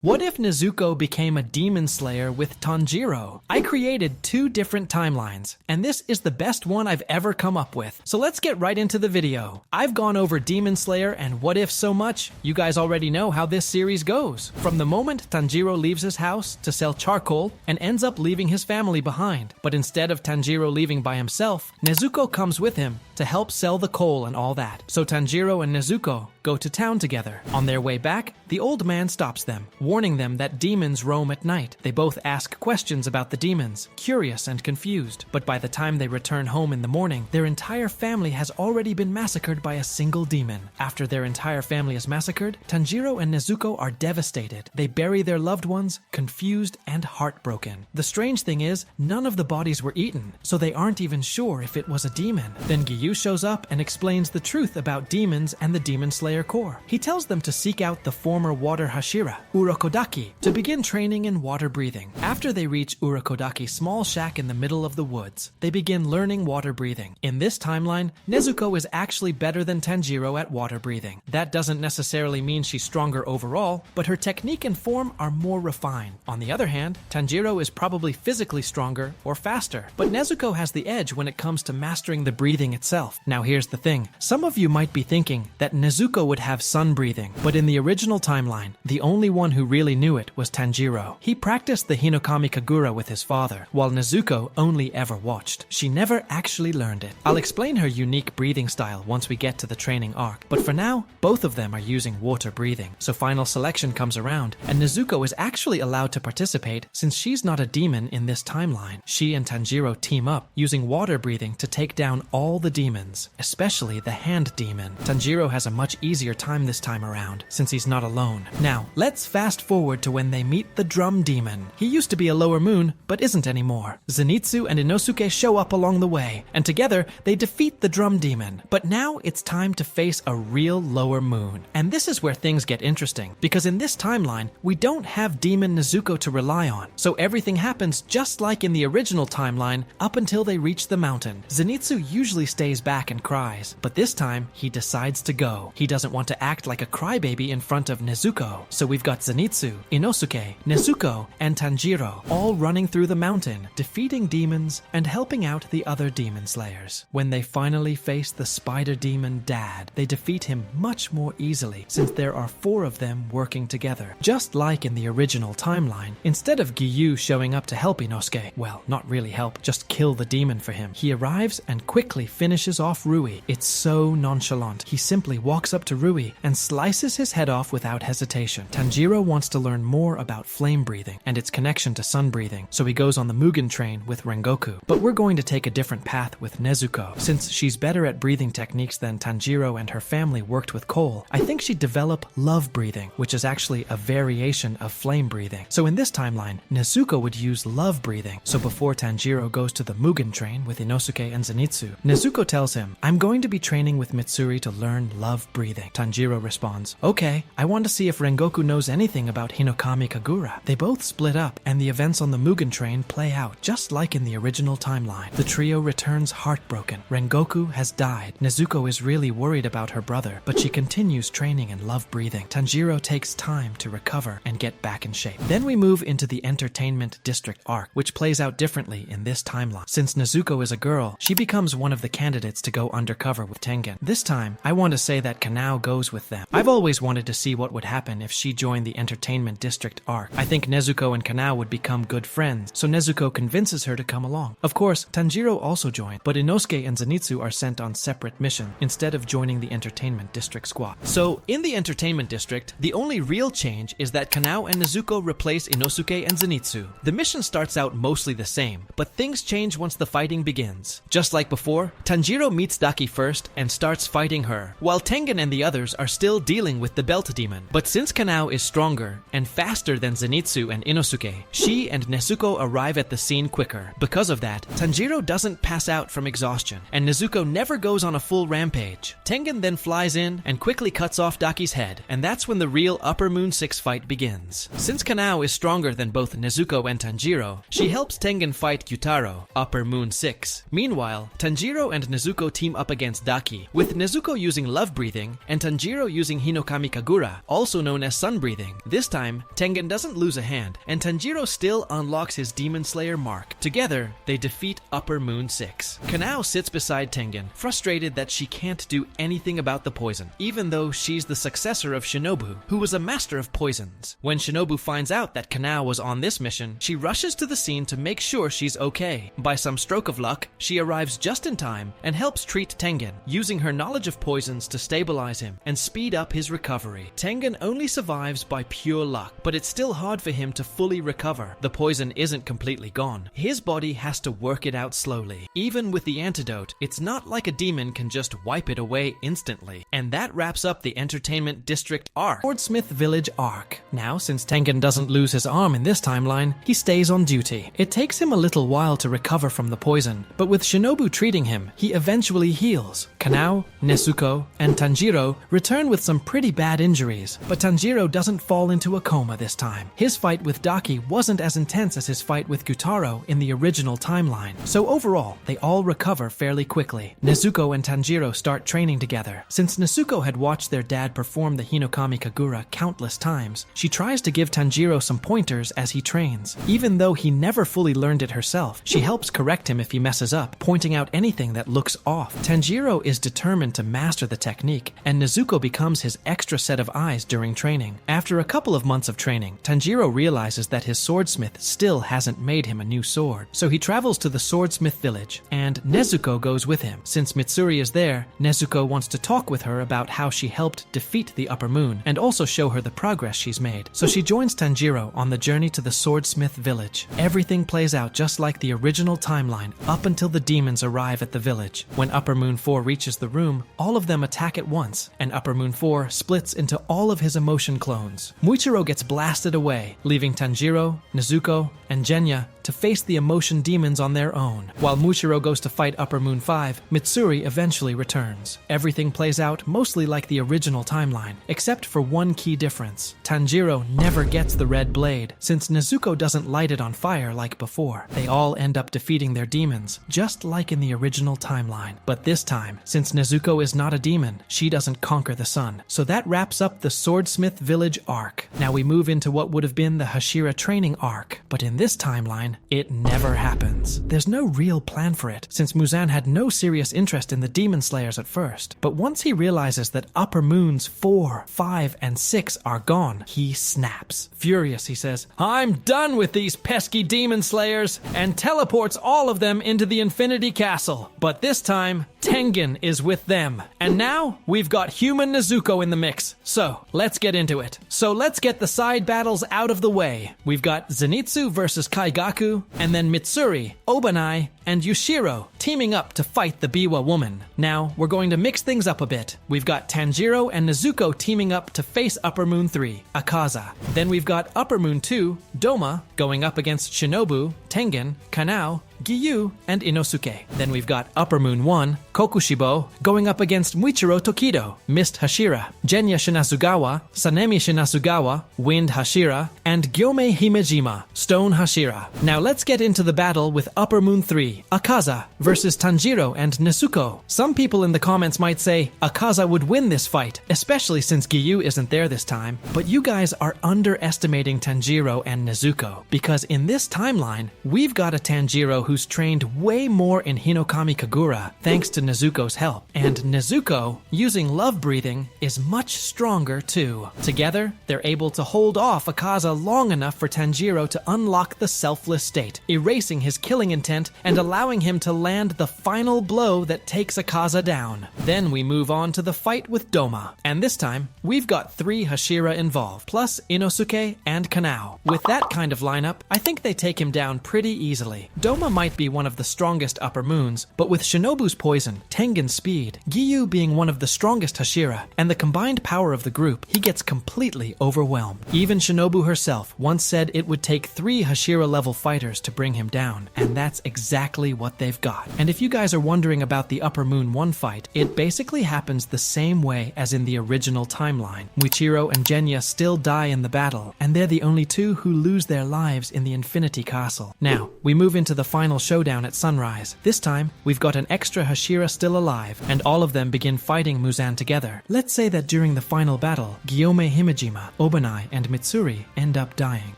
What if Nezuko became a demon slayer with Tanjiro? I created 2 different timelines, and this is the best one I've ever come up with. So let's get right into the video. I've gone over Demon Slayer and What If so much, you guys already know how this series goes. From the moment Tanjiro leaves his house to sell charcoal and ends up leaving his family behind. But instead of Tanjiro leaving by himself, Nezuko comes with him to help sell the coal and all that. So Tanjiro and Nezuko go to town together. On their way back, the old man stops them, warning them that demons roam at night. They both ask questions about the demons, curious and confused. But by the time they return home in the morning, their entire family has already been massacred by a single demon. After their entire family is massacred, Tanjiro and Nezuko are devastated. They bury their loved ones, confused and heartbroken. The strange thing is, none of the bodies were eaten, so they aren't even sure if it was a demon. Then Giyu shows up and explains the truth about demons and the Demon Slayer Corps. He tells them to seek out the former water Hashira, Urokodaki, to begin training in water breathing. After they reach Urokodaki's small shack in the middle of the woods, they begin learning water breathing. In this timeline, Nezuko is actually better than Tanjiro at water breathing. That doesn't necessarily mean she's stronger overall, but her technique and form are more refined. On the other hand, Tanjiro is probably physically stronger or faster, but Nezuko has the edge when it comes to mastering the breathing itself. Now here's the thing, some of you might be thinking that Nezuko would have sun breathing, but in the original timeline, the only one who really knew it was Tanjiro. He practiced the Hinokami Kagura with his father, while Nezuko only ever watched. She never actually learned it. I'll explain her unique breathing style once we get to the training arc, but for now, both of them are using water breathing. So final selection comes around, and Nezuko is actually allowed to participate since she's not a demon in this timeline. She and Tanjiro team up, using water breathing to take down all the demons, especially the hand demon. Tanjiro has a much easier time this time around, since he's not alone. Now, let's fast forward to when they meet the drum demon. He used to be a lower moon, but isn't anymore. Zenitsu and Inosuke show up along the way, and together they defeat the drum demon. But now it's time to face a real lower moon. And this is where things get interesting, because in this timeline, we don't have demon Nezuko to rely on. So everything happens just like in the original timeline, up until they reach the mountain. Zenitsu usually stays back and cries, but this time he decides to go. He doesn't want to act like a crybaby in front of Nezuko. So we've got Zenitsu, Inosuke, Nezuko, and Tanjiro all running through the mountain, defeating demons and helping out the other demon slayers. When they finally face the spider demon Dad, they defeat him much more easily since there are 4 of them working together. Just like in the original timeline, instead of Giyu showing up to help Inosuke, well, not really help, just kill the demon for him, he arrives and quickly finishes off Rui. It's so nonchalant. He simply walks up to Rui and slices his head off without hesitation. Tanjiro wants to learn more about flame breathing and its connection to sun breathing, so he goes on the Mugen train with Rengoku. But we're going to take a different path with Nezuko. Since she's better at breathing techniques than Tanjiro and her family worked with coal, I think she'd develop love breathing, which is actually a variation of flame breathing. So in this timeline, Nezuko would use love breathing. So before Tanjiro goes to the Mugen train with Inosuke and Zenitsu, Nezuko tells him, "I'm going to be training with Mitsuri to learn love breathing." Tanjiro responds, "Okay, I want to see if Rengoku knows anything about Hinokami Kagura." They both split up, and the events on the Mugen train play out just like in the original timeline. The trio returns heartbroken. Rengoku has died. Nezuko is really worried about her brother, but she continues training in love breathing. Tanjiro takes time to recover and get back in shape. Then we move into the Entertainment District arc, which plays out differently in this timeline. Since Nezuko is a girl, she becomes one of the candidates to go undercover with Tengen. This time, I want to say that Kanao goes with them. I've always wanted to see what would happen if she joined the Entertainment District arc. I think Nezuko and Kanao would become good friends, so Nezuko convinces her to come along. Of course, Tanjiro also joined, but Inosuke and Zenitsu are sent on separate missions instead of joining the Entertainment District squad. So, in the Entertainment District, the only real change is that Kanao and Nezuko replace Inosuke and Zenitsu. The mission starts out mostly the same, but things change once the fighting begins. Just like before, Tanjiro meets Daki first and starts fighting her, while Tengen and the others are still dealing with the Belt Demon. But since Kanao is stronger and faster than Zenitsu and Inosuke, she and Nezuko arrive at the scene quicker. Because of that, Tanjiro doesn't pass out from exhaustion, and Nezuko never goes on a full rampage. Tengen then flies in and quickly cuts off Daki's head, and that's when the real Upper Moon 6 fight begins. Since Kanao is stronger than both Nezuko and Tanjiro, she helps Tengen fight Gyutaro, Upper Moon 6. Meanwhile, Tanjiro and Nezuko Nezuko team up against Daki, with Nezuko using love breathing and Tanjiro using Hinokami Kagura, also known as sun breathing. This time, Tengen doesn't lose a hand, and Tanjiro still unlocks his Demon Slayer mark. Together, they defeat Upper Moon 6. Kanao sits beside Tengen, frustrated that she can't do anything about the poison, even though she's the successor of Shinobu, who was a master of poisons. When Shinobu finds out that Kanao was on this mission, she rushes to the scene to make sure she's okay. By some stroke of luck, she arrives just in time and helps treat Tengen, using her knowledge of poisons to stabilize him and speed up his recovery. Tengen only survives by pure luck, but it's still hard for him to fully recover. The poison isn't completely gone. His body has to work it out slowly. Even with the antidote, it's not like a demon can just wipe it away instantly. And that wraps up the Entertainment District arc. Swordsmith Village arc. Now, since Tengen doesn't lose his arm in this timeline, he stays on duty. It takes him a little while to recover from the poison, but with Shinobu treating him, he eventually heals. Kanao, Nezuko, and Tanjiro return with some pretty bad injuries, but Tanjiro doesn't fall into a coma this time. His fight with Daki wasn't as intense as his fight with Gyutaro in the original timeline, so overall, they all recover fairly quickly. Nezuko and Tanjiro start training together. Since Nezuko had watched their dad perform the Hinokami Kagura countless times, she tries to give Tanjiro some pointers as he trains. Even though he never fully learned it herself, she helps correct him if he messes up, pointing out anything that looks off. Tanjiro is determined to master the technique, and Nezuko becomes his extra set of eyes during training. After a couple of months of training, Tanjiro realizes that his swordsmith still hasn't made him a new sword, so he travels to the Swordsmith village, and Nezuko goes with him. Since Mitsuri is there, Nezuko wants to talk with her about how she helped defeat the Upper Moon, and also show her the progress she's made. So she joins Tanjiro on the journey to the Swordsmith village. Everything plays out just like the original timeline up until the demons arrive at the village. When Upper Moon 4 reaches the room, all of them attack at once, and Upper Moon 4 splits into all of his emotion clones. Muichiro gets blasted away, leaving Tanjiro, Nezuko, and Genya to face the emotion demons on their own. While Muichiro goes to fight Upper Moon 5, Mitsuri eventually returns. Everything plays out mostly like the original timeline, except for one key difference. Tanjiro never gets the red blade, since Nezuko doesn't light it on fire like before. They all end up defeating their demons, just like in the original timeline. But this time, since Nezuko is not a demon, she doesn't conquer the sun. So that wraps up the Swordsmith Village arc. Now we move into what would have been the Hashira training arc, but in this timeline, it never happens. There's no real plan for it, since Muzan had no serious interest in the Demon Slayers at first. But once he realizes that Upper Moons 4, 5, and 6 are gone, he snaps. Furious, he says, "I'm done with these pesky Demon Slayers," and teleports all of them into the Infinity Castle. But this time, Tengen is with them. And now, we've got human Nezuko in the mix. So, let's get into it. So let's get the side battles out of the way. We've got Zenitsu versus Kaigaku, and then Mitsuri, Obanai, and Yushiro teaming up to fight the Biwa woman. Now, we're going to mix things up a bit. We've got Tanjiro and Nezuko teaming up to face Upper Moon 3, Akaza. Then we've got Upper Moon 2, Doma, going up against Shinobu, Tengen, Kanao, Giyu, and Inosuke. Then we've got Upper Moon 1, Kokushibo, going up against Muichiro Tokido, Mist Hashira, Genya Shinasugawa, Sanemi Shinasugawa, Wind Hashira, and Gyome Himejima, Stone Hashira. Now let's get into the battle with Upper Moon 3, Akaza, versus Tanjiro and Nezuko. Some people in the comments might say Akaza would win this fight, especially since Giyu isn't there this time, but you guys are underestimating Tanjiro and Nezuko, because in this timeline, we've got a Tanjiro who's trained way more in Hinokami Kagura thanks to Nezuko's help. And Nezuko, using love breathing, is much stronger too. Together, they're able to hold off Akaza long enough for Tanjiro to unlock the selfless state, erasing his killing intent and allowing him to land the final blow that takes Akaza down. Then we move on to the fight with Doma. And this time, we've got 3 Hashira involved, plus Inosuke and Kanao. With that kind of lineup, I think they take him down pretty easily. Doma might be one of the strongest Upper Moons, but with Shinobu's poison, Tengen's speed, Giyu being one of the strongest Hashira, and the combined power of the group, he gets completely overwhelmed. Even Shinobu herself once said it would take 3 Hashira-level fighters to bring him down, and that's exactly what they've got. And if you guys are wondering about the Upper Moon 1 fight, it basically happens the same way as in the original timeline. Muichiro and Genya still die in the battle, and they're the only 2 who lose their lives in the Infinity Castle. Now, we move into the final showdown at sunrise. This time, we've got an extra Hashira Hashira still alive, and all of them begin fighting Muzan together. Let's say that during the final battle, Gyome Himejima, Obanai, and Mitsuri end up dying.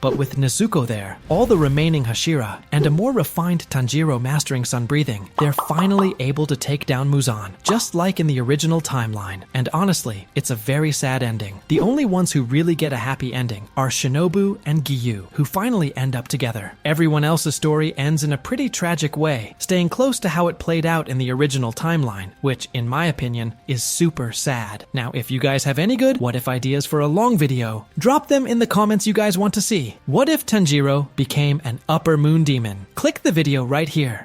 But with Nezuko there, all the remaining Hashira, and a more refined Tanjiro mastering sun breathing, they're finally able to take down Muzan, just like in the original timeline. And honestly, it's a very sad ending. The only ones who really get a happy ending are Shinobu and Giyu, who finally end up together. Everyone else's story ends in a pretty tragic way, staying close to how it played out in the original timeline, which, in my opinion, is super sad. Now, if you guys have any good what if ideas for a long video, drop them in the comments you guys want to see. What if Tanjiro became an upper moon demon? Click the video right here.